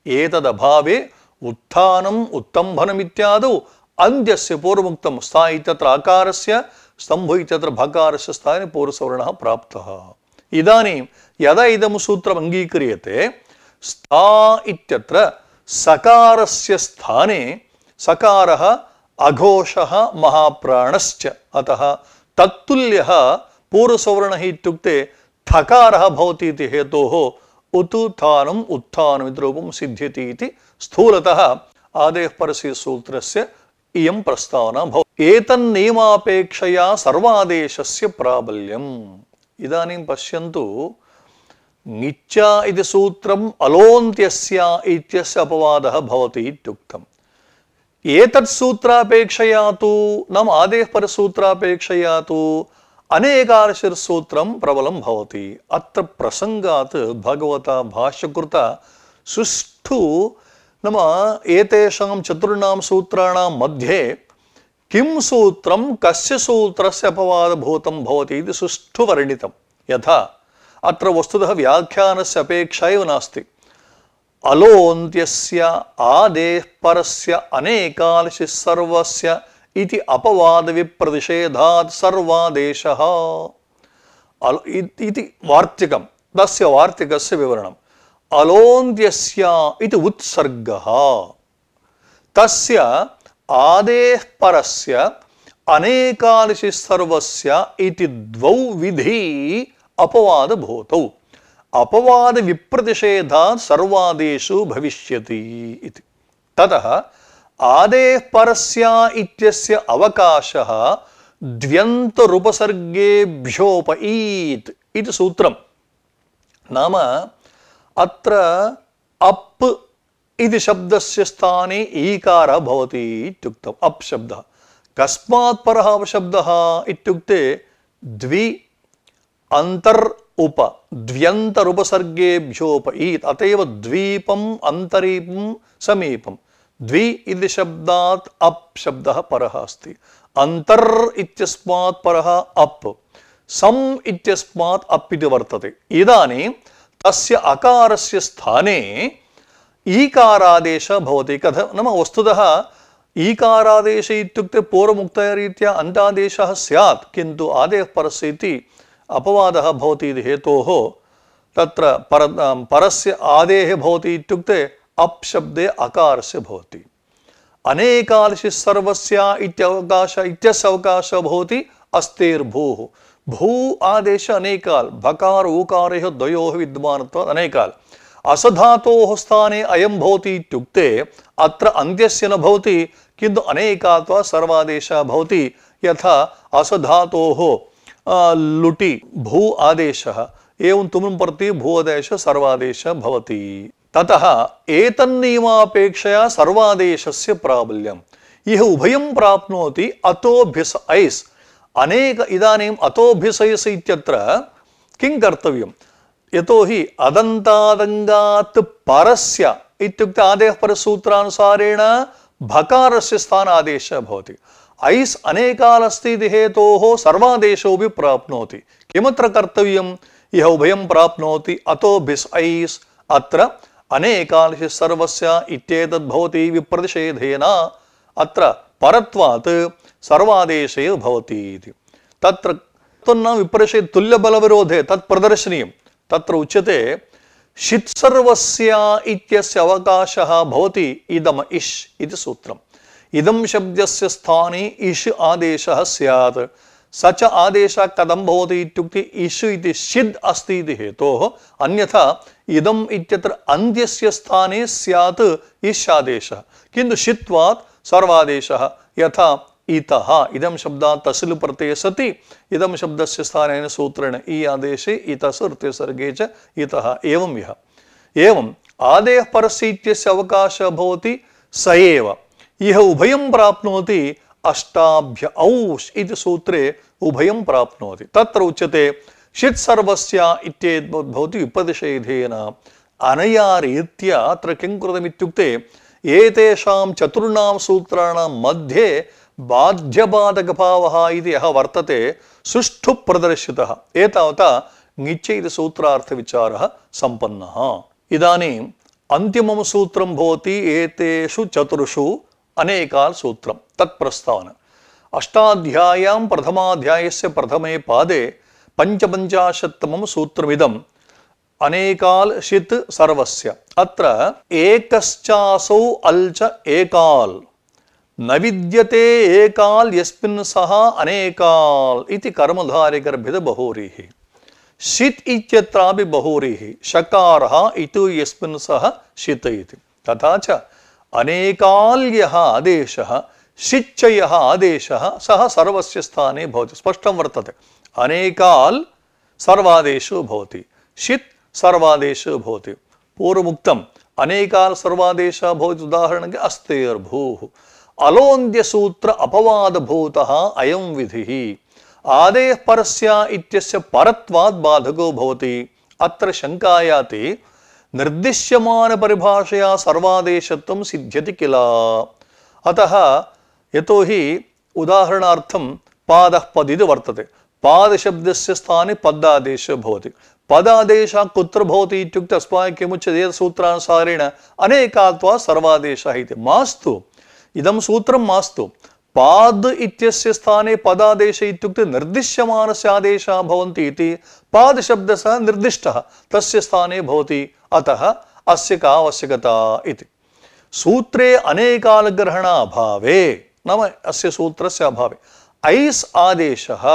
एतदभावे उत्थानम् उत्तम्भनमित्यादौ अन्त्यस्य पूर्वमुक्तं स्था इत्यत्र आकारस्य स्तम्भ इत्यत्र भकारस्य स्थाने पूर्वसवर्णः प्राप्तः। इदानीं यदा इदं सूत्रम् अङ्गीक्रियते स्था इत्यत्र सकारस्य स्थाने सकारः अघोषः महाप्राणश्च अतः तत्तुल्यः पूर्वसवर्णः इत्युक्ते ठकारः भवति इति हेतोः उत्थानम् उत्थानम् इति रूपं सिद्ध्यति इति स्थूलतः आदेः परस्य सूत्रस्य इयं प्रस्तावना भवति। एतन्नियमापेक्षया सर्वादेशस्य प्राबल्यम्। इदानीं पश्यन्तु ङिच्चा इति सूत्रम् अलोन्त्यस्य इत्यस्य अपवादः भवति इत्युक्तम्। एतत् सूत्रापेक्षया तु नाम आदेः परसूत्रापेक्षया तु अनेकार्षसूत्रं प्रबलं भवति। अत्र प्रसङ्गात् भगवता भाष्यकृता सुष्ठु नाम एतेषां चतुर्णां सूत्राणां मध्ये किं सूत्रं कस्य सूत्रस्य अपवादभूतं भवति इति सुष्ठु वर्णितं। यथा अत्र वस्तुतः व्याख्यानस्य अपेक्षा एव नास्ति। अलोन्त्यस्य आदेः परस्य अनेकांशि सर्वस्य इति अपवादविप्रतिषेधात् सर्वादेशः इति वार्तिकं तस्य वार्तिकस्य विवरणम्। अलोन्त्यस्य इति उत्सर्गः तस्य आदेः परस्य अनेकांशि सर्वस्य इति द्वौ विधि अपवादभूतौ अपवाद विप्रतिषेधात् सर्वादेशो भविष्यति इति। ततः आदेः परस्य इत्यस्य अवकाशः द्व्यन्तरूपसर्गेभ्योपईत् इति सूत्रम्। नाम अत्र अप् इति शब्दस्य स्थाने ईकारः भवति इत्युक्तम्। अप् शब्दः कस्मात् परः शब्दः इत्युक्ते द्वि अंतर उप द्व्यन्तरूपसर्गेभ्योपईत् अतएव द्वीपम् अन्तरीपं समीपं द्वि इति शब्दात् अप् शब्दः परः अस्ति। अन्तर् इत्यस्मात् परः अप् सम् इत्यस्मात् अप् इति वर्तते। इदानीं तस्य अकारस्य स्थाने ईकारादेशः भवति। कथं नाम वस्तुतः ईकारादेश इत्युक्ते पूर्वमुक्तरीत्या अन्तादेशः स्यात् किन्तु आदेः परस्य इति अपवादः भवति इति हेतोः तत्र परस्य आदेः भवति इत्युक्ते अप् शब्दे अकारस्य भवति। अनेकादशि सर्वस्य इत्यस्य अवकाशः भवति अस्तेर्भूः। भू आदेश अनेकाल भकार ऊकारयोः द्वयोः विद्यमानत्वात् अनेकाल। असधातोः स्थाने अयं भवति इत्युक्ते अत्र अन्त्यस्य न भवति किन्तु अनेकात्वात् सर्वादेशः भवति। यथा असधातोः लुटि भू आदेशः एवं तुमुं प्रति भू आदेश सर्वादेशः भवति। ततः एतन्नियमापेक्षया सर्वादेशस्य प्राबल्यम्। इह उभयं प्राप्नोति अतोऽभ्यस ऐस् अनेक इदानीम् अतोऽभ्यसयस् इत्यत्र किं कर्तव्यं? यतोहि अदन्तादङ्गात् परस्य इत्युक्ते आदेः परसूत्रानुसारेण भकारस्य स्थानादेशः भवति। ऐस् अनेकाल अस्ति इति हेतोः सर्वादेशोऽपि प्राप्नोति। किमत्र कर्तव्यम्? इह उभयं प्राप्नोति अतोऽभ्यस ऐस्। अत्र अनेकालस्य सर्वस्य इत्येतद् भवति विप्रतिषेधेन अत्र परत्वात् सर्वादेशे भवति इति। तत्र तन्न विप्रतिषेध तुल्यबलविरोधे तत् प्रदर्शनीयम्। तत्र उच्यते षित् सर्वस्य इत्यस्य अवकाशः भवति इदम इष् इति सूत्रम्। इदं शब्दस्य स्थाने इष् आदेशः स्यात्। स च आदेशः कथं भवति इत्युक्ते इष् इति षिद् अस्ति इति हेतोः। अन्यथा इदम् इत्यत्र अन्त्यस्य स्थाने स्यात् इष् आदेशः किन्तु षित्वात् सर्वादेशः। यथा इतः इदं शब्दात् तस्लु प्रत्यये सति इदं शब्दस्य स्थानेन सूत्रेण इ आदेशे इतस् ऋत्विसर्गे च इतः एवं यः। एवं आदेः परस्य इत्यस्य अवकाशः भवति स एव। इह उभयं प्राप्नोति अष्टाभ्य औष् इति सूत्रे उभयं प्राप्नोति। तत्र उच्यते षित् सर्वस्य इत्येतद् भवति विप्रतिषेधेन। अनया रीत्या अत्र किं कृतमित्युक्ते एतेषां चतुर्णां सूत्राणां मध्ये बाध्यबाधकभावः इति यः वर्तते सुष्ठु प्रदर्शितः। एतावता ङिच् इति सूत्रार्थविचारः सम्पन्नः। इदानीम् अन्तिमं सूत्रं भवति एतेषु चतुर्षु अनेकाल सूत्रं तत्प्रस्तावना। अष्टाध्याय्यां प्रथमाध्यायस्य प्रथमे पादे पञ्चपञ्चाशत्तमं सूत्रमिदम् अनेकाल षित् सर्वस्य। अत्र एकश्चासौ अल् च एकाल न विद्यते एकाल यस्मिन् सह अनेकाल इति कर्मधारयगर्भित बहुव्रीहि। षित् इत्यत्रापि बहुव्रीहि शकारः इति यस्मिन् सह षित् इति। तथा च अनेकाल्यः आदेशः षिच्च यः आदेशः सः सर्वस्य स्थाने भवति। स्पष्टं वर्तते। अनेकाल सर्वादेशो भवति षित् सर्वादेशो भवति। पूर्वमुक्तम् अनेकाल सर्वादेशः भवति उदाहरणके अस्तेर्भूः। अलोन्द्य सूत्र अपवादभूतः अयं विधिः। आदेः परस्य इत्यस्य परत्वात् बाधको भवति। अत्र शङ्कायाति निर्दिश्यमान परिभाषया सर्वादेशत्वं सिद्ध्यति किल। अतः यतोहि उदाहरणार्थं पादः पद इति वर्तते। पादशब्दस्य स्थाने पदादेशः भवति। पदादेशः कुत्र भवति इत्युक्ते अस्माकं किमुच्यते सूत्रानुसारेण अनेकात्वात् सर्वादेशः इति। मास्तु इदं सूत्रं मास्तु। पाद इत्यस्य स्थाने पदादेश इत्युक्ते निर्दिश्यमानस्य आदेशः भवन्ति इति। पादशब्दः निर्दिष्टः तस्य स्थाने भवति। अतः अस्य का आवश्यकता इति। सूत्रे अनेकालग्रहणाभावे नाम अस्य सूत्रस्य अभावे ऐस् आदेशः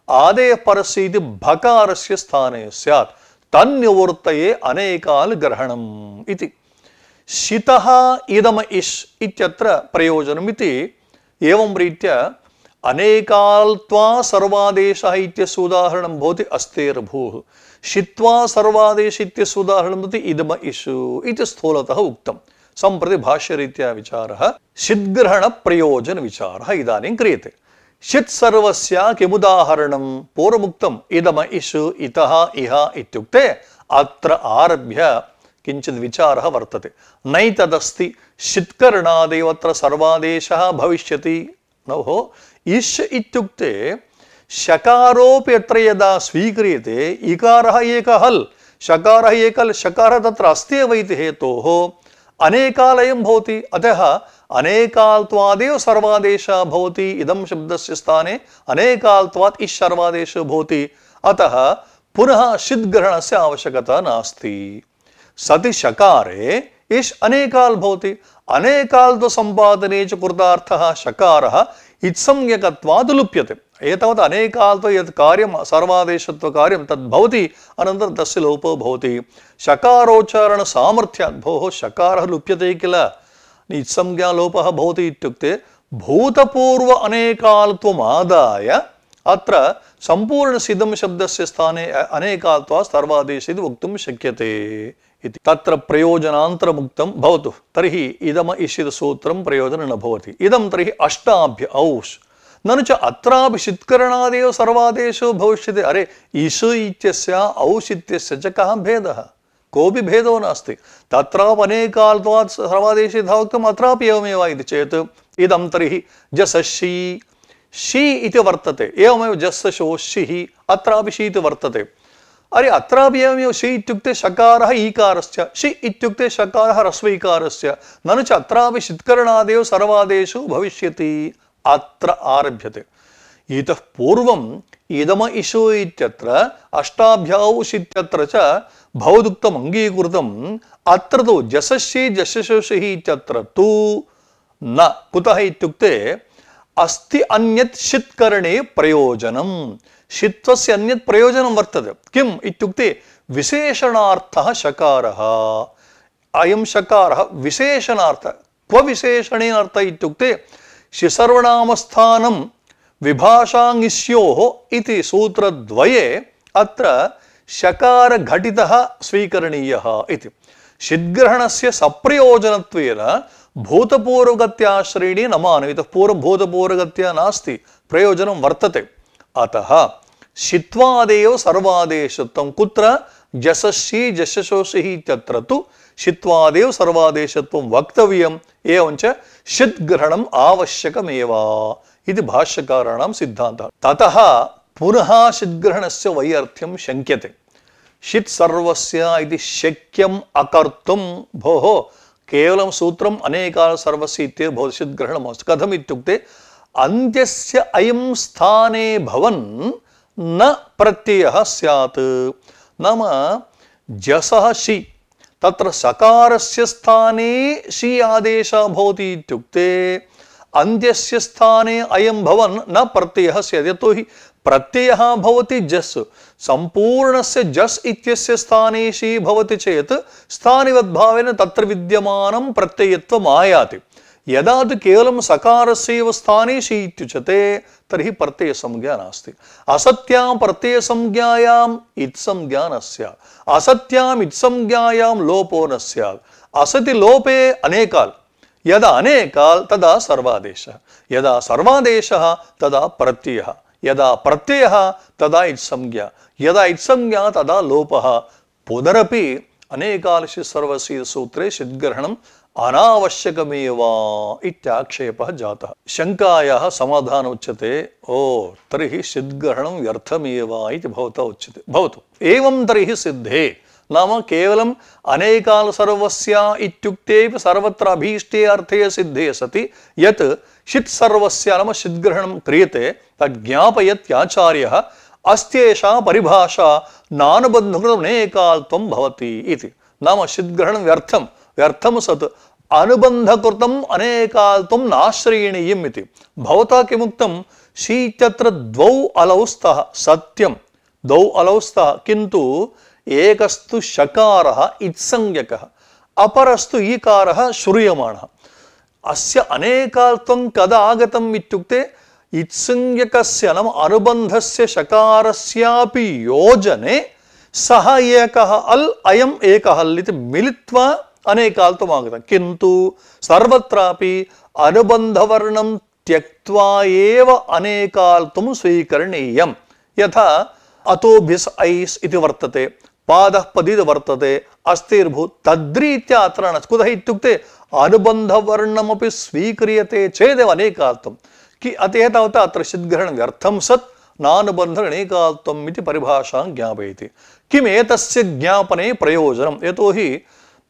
आदेः परस्य इति भकारस्य स्थाने स्यात्। तन्निवृत्तये अनेकालग्रहणम् इति। षितः इदम इष् इत्यत्र प्रयोजनमिति। एवं रीत्या अनेकाल्त्वा सर्वादेशः इत्यस्य उदाहरणं भवति अस्तेर्भूः। षित्वा सर्वादेश इत्यस्य उदाहरणं भवति इदम इषु इति स्थूलतः उक्तम्। सम्प्रति भाष्यरीत्या विचारः षिद्ग्रहणप्रयोजनविचारः इदानीं क्रियते। षित् सर्वस्य किमुदाहरणं? पूर्वमुक्तम् इदम इषु इतः इह इत्युक्ते अत्र आरभ्य किञ्चित् विचारः वर्तते। नैतदस्ति षित्करणादेव अत्र सर्वादेशः भविष्यति। नोः इष् इत्युक्ते शकारोऽपि अत्र यदा स्वीक्रियते इकारः एकः हल् शकारः एकः शकारः तत्र अस्ति एव इति हेतोः अनेकालयं भवति। अतः अनेकाल्त्वादेव सर्वादेशः भवति इदं शब्दस्य स्थाने अनेकाल्त्वात् इस् सर्वादेशो भवति अतः पुनः षिद्ग्रहणस्य आवश्यकता नास्ति सति शकारे इस् अनेकाल् भवति अनेकाल्त्व संपादने च कृतार्थः शकारः इत्संज्ञकत्वात् लुप्यते एतावत् अनेकाल्त्व यत् कार्यं सर्वादेशत्व कार्यं तद् भवति अनन्तरं तस्य लोपो भवति शकारोच्चारण सामर्थ्यात् भोः शकारः लुप्यते किल इत्संज्ञा लोपः भवति इत्युक्ते भूतपूर्व अनेकाल्त्वमादाय अत्र संपूर्ण सिद्धं शब्दस्य स्थाने अनेकाल्त्वात् सर्वादेश इति वक्तुं शक्यते इति तत्र प्रयोजनान्तरमुक्तं भवतु तर्हि इदम इषित् सूत्रं प्रयोजनं न भवति इदं तर्हि अष्टाभ्य औष् ननु च अत्रापि षित्करणादेव सर्वादेशो भविष्यति अरे इष इत्यस्य औष् इत्यस्य च कः भेदः कोऽपि भेदो नास्ति तत्रापि अनेकाल्त्वात् सर्वादेशे यथा उक्तम् अत्रापि एवमेव इति चेत् इदं तर्हि जसषि षि इति वर्तते एवमेव जस्सशोषिः अत्रापि षि इति वर्तते अरे अत्रापि एवमेव षि इत्युक्ते शकारः ईकारस्य षि इत्युक्ते शकारः ह्रस्वईकारस्य ननु च अत्रापि षित्करणादेव सर्वादेशो भविष्यति अत्र आरभ्यते इतः पूर्वम् इदम इषु इत्यत्र अष्टाभ्याौ इत्यत्र च भवदुक्तम् अङ्गीकृतम् अत्र तु जसषि जसशोषिः इत्यत्र तु न कुतः इत्युक्ते अस्ति अन्यत् षित्करणे प्रयोजनम् षित्वस्य अन्यत् प्रयोजनं वर्तते किम् इत्युक्ते विशेषणार्थः शकारः अयं शकारः विशेषणार्थः क्व विशेषणेन अर्थः इत्युक्ते शिसर्वनामस्थानं विभाषाङ्गिष्योः इति सूत्रद्वये अत्र शकारघटितः स्वीकरणीयः इति षिद्ग्रहणस्य सप्रयोजनत्वेन भूतपूर्वगत्याश्रयणी न मानवितः पूर्वं भूतपूर्वगत्या नास्ति प्रयोजनं वर्तते अतः षित्वादेव सर्वादेशत्वं कुत्र जसषि जसशोषिः इत्यत्र तु षित्वादेव सर्वादेशत्वं वक्तव्यम् एवञ्च षिद्ग्रहणम् आवश्यकमेव इति भाष्यकाराणां सिद्धान्तः ततः पुनः षिद्ग्रहणस्य वैयर्थ्यं शङ्क्यते षित् सर्वस्य इति शक्यम् अकर्तुं भोः केवलं सूत्रम् अनेकाल सर्वस्य इत्येव भवति षिद्ग्रहणमस्ति कथम् इत्युक्ते अन्त्यस्य अयं स्थाने भवन् न प्रत्ययः स्यात् नाम जसः षि तत्र सकारस्य स्थाने षि आदेशः भवति इत्युक्ते अन्त्यस्य स्थाने अयं भवन् न प्रत्ययः स्यात् यतोहि प्रत्ययः भवति जस् संपूर्णस्य जस् इत्यस्य स्थाने षि भवति चेत् स्थानिवद्भावेन तत्र विद्यमानं प्रत्ययत्वम् आयाति यदा तु केवलं सकारस्यैव स्थाने षि इत्युच्यते तर्हि प्रत्ययसंज्ञा नास्ति असत्यां प्रत्ययसंज्ञायाम् इत्संज्ञा न स्यात् असत्याम् इत्संज्ञायां लोपो न स्यात् असति लोपे अनेकाल् यदा अनेकाल् तदा सर्वादेशः यदा सर्वादेशः तदा प्रत्ययः यदा प्रत्ययः तदा इत्संज्ञा यदा इत्संज्ञा तदा लोपः पुनरपि अनेकालस्य सर्वस्य सूत्रे षिद्ग्रहणम् अनावश्यकमेव इत्याक्षेपः जातः शङ्कायाः समाधानम् उच्यते ओ तर्हि षिद्ग्रहणं व्यर्थमेव इति भवता उच्यते भवतु एवं तर्हि सिद्धे नाम केवलम् अनेकाल सर्वस्य इत्युक्ते सर्वत्र अभीष्टे अर्थे सिद्धे सति यत् षित् सर्वस्य नाम षिद्ग्रहणं क्रियते तद् ज्ञापयत्याचार्यः अस्त्येषा परिभाषा नानुबन्धकृतम् अनेकाल्त्वं भवति इति नाम षिद्ग्रहणं व्यर्थं सत् अनुबन्धकृतम् अनेकाल्त्वं नाश्रयणीयम् इति भवता किमुक्तं षि इत्यत्र द्वौ अलौ स्तः सत्यं द्वौ अलौ स्तः किन्तु एकस्तु शकारः इत्संज्ञकः अपरस्तु ईकारः श्रूयमाणः अस्य अनेकाल्त्वं कदा आगतम् इत्युक्ते इत्संज्ञकस्य नाम अनुबन्धस्य शकारस्यापि योजने सः एकः अल् अयम् एकः अल् इति मिलित्वा अनेकाल्त्वम् आगतं किन्तु सर्वत्रापि अनुबन्धवर्णं त्यक्त्वा एव अनेकाल्त्वं स्वीकरणीयं यथा अतोभिस् ऐस् इति वर्तते पादः पदिति वर्तते अस्तिर्भूत् तद्रीत्या अत्र न कुतः इत्युक्ते अनुबन्धवर्णमपि स्वीक्रियते चेदेव अनेकाल्त्वं कि अतः तावत् अत्र षिद्ग्रहणं व्यर्थं सत् नानुबन्ध अनेकाल्त्वम् इति परिभाषां ज्ञापयति किम् एतस्य ज्ञापने प्रयोजनं यतोहि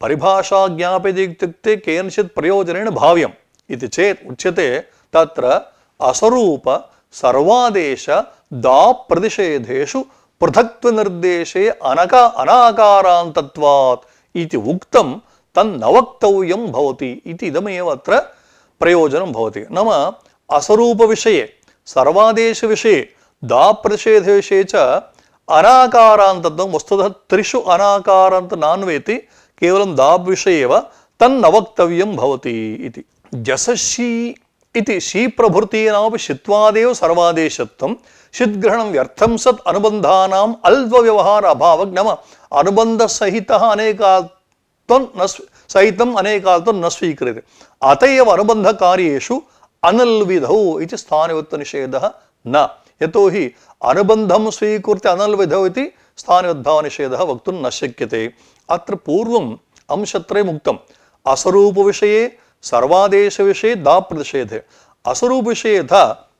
परिभाषा ज्ञापयति इत्युक्ते केनचित् प्रयोजनेन भाव्यं इति चेत् उच्यते तत्र असरूप सर्वादेश दा प्रतिषेधेषु पृथक्त्वनिर्देशे अनाकारान्तत्वात् इति उक्तं तन्नवक्तव्यं भवति इति इदमेव अत्र प्रयोजनं भवति। नाम असरूपविषये सर्वादेशविषये दा प्रतिषेधविषये च अनाकारान्तत्वं वस्तुतः त्रिषु अनाकारान्त नान्वेति केवलं दाब् विषये एव तन्नवक्तव्यं भवति इति। जसषि इति शी प्रभृतीनामपि षित्वादेव सर्वादेशत्वं षिद्ग्रहणं व्यर्थं सत् अनुबन्धानाम् अल्पव्यवहार अभावः नाम अनुबन्धसहितः सहितम् अनेकाल्त्वं न स्वीक्रियते। अत एव अनुबन्धकार्येषु अनल्विधौ इति स्थानवित्वनिषेधः न। यतोहि अनुबन्धं स्वीकृत्य अनल्विधौ इति स्थानविद्भावनिषेधः वक्तुं न शक्यते। अत्र पूर्वम् अंशत्रयम् उक्तम्। असरूपविषये सर्वादेशविषये दा प्रतिषेधे। असरूपविषये यथा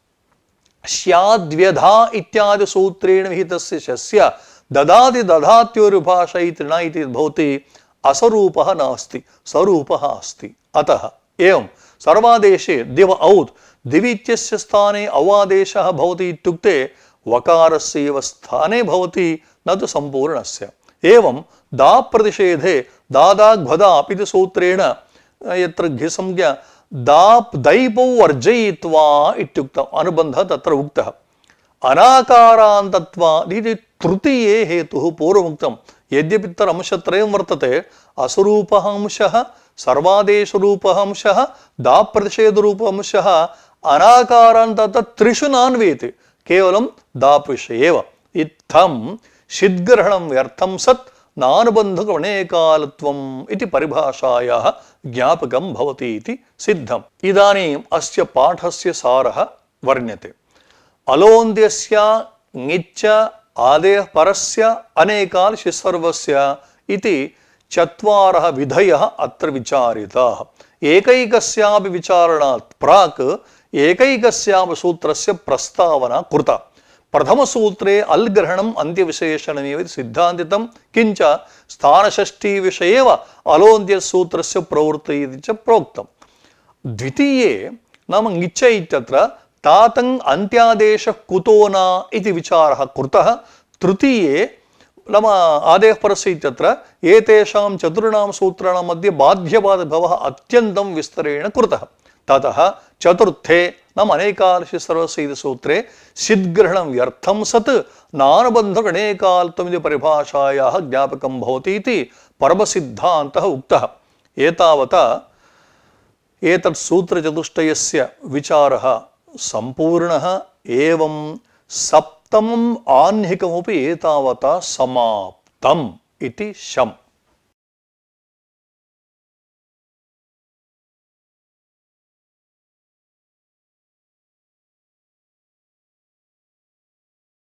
स्याद्व्यधा इत्यादि सूत्रेण विहितस्य शस्य ददाति दधात्योर्विभाषा इति न इति भवति। असरूपः नास्ति, स्वरूपः अस्ति। अतः एवं सर्वादेशे दिव औत् दिवि इत्यस्य स्थाने औवादेशः भवति इत्युक्ते वकारस्यैव स्थाने भवति न तु सम्पूर्णस्य। एवं दा प्रतिषेधे दादाग्भदाप् इति सूत्रेण यत्र घिसंज्ञा दाप् दैपौ वर्जयित्वा इत्युक्तम् अनुबन्धः तत्र उक्तः। अनाकारान्तत्वात् इति तृतीये हेतुः पूर्वमुक्तम्। यद्यपि तत्र अंशत्रयं वर्तते असरूपः अंशः सर्वादेशरूपः अंशः दाप्रतिषेधरूप अंशः अनाकारान्तत्वात् त्रिषु नान्वेति केवलं दाप् विषये एव। इत्थं षिद्ग्रहणं व्यर्थं सत् नानुबन्धकमनेकालत्वम् इति परिभाषायाः ज्ञापकं भवति इति सिद्धम्। इदानीम् अस्य पाठस्य सारः वर्ण्यते। अलोन्द्यस्य ङिच्च आदेः परस्य अनेकाल शिस्वर्वस्य इति चत्वारः विधयः अत्र विचारिताः। एकैकस्यापि विचारणात् प्राक् एकैकस्यापि सूत्रस्य प्रस्तावना कृता। प्रथमसूत्रे अल्ग्रहणम् अन्त्यविशेषणमेव सिद्धान्तितं किञ्च स्थानषष्ठी विषये अलोन्द्यसूत्रस्य प्रवृत्तिः इति च प्रोक्तम्। द्वितीये नाम ङिच्च इत्यत्र तातङ् अन्त्यादेशः कुतो न इति विचारः कृतः। तृतीये नाम आदेः परस्य इत्यत्र एतेषां चतुर्णां सूत्राणां मध्ये बाध्यबाधभावः अत्यन्तं विस्तरेण कृतः। ततः चतुर्थे नाम अनेकालशिस्वर्वस्य इति सूत्रे षिद्ग्रहणं व्यर्थं सत् नानुबन्धकमनेकाल्त्वम् इति परिभाषायाः ज्ञापकं भवति इति परमसिद्धान्तः उक्तः। एतावता एतत् सूत्रचतुष्टयस्य विचारः सम्पूर्णः। एवं सप्तमम् आह्निकमपि एतावता समाप्तम् इति शम्।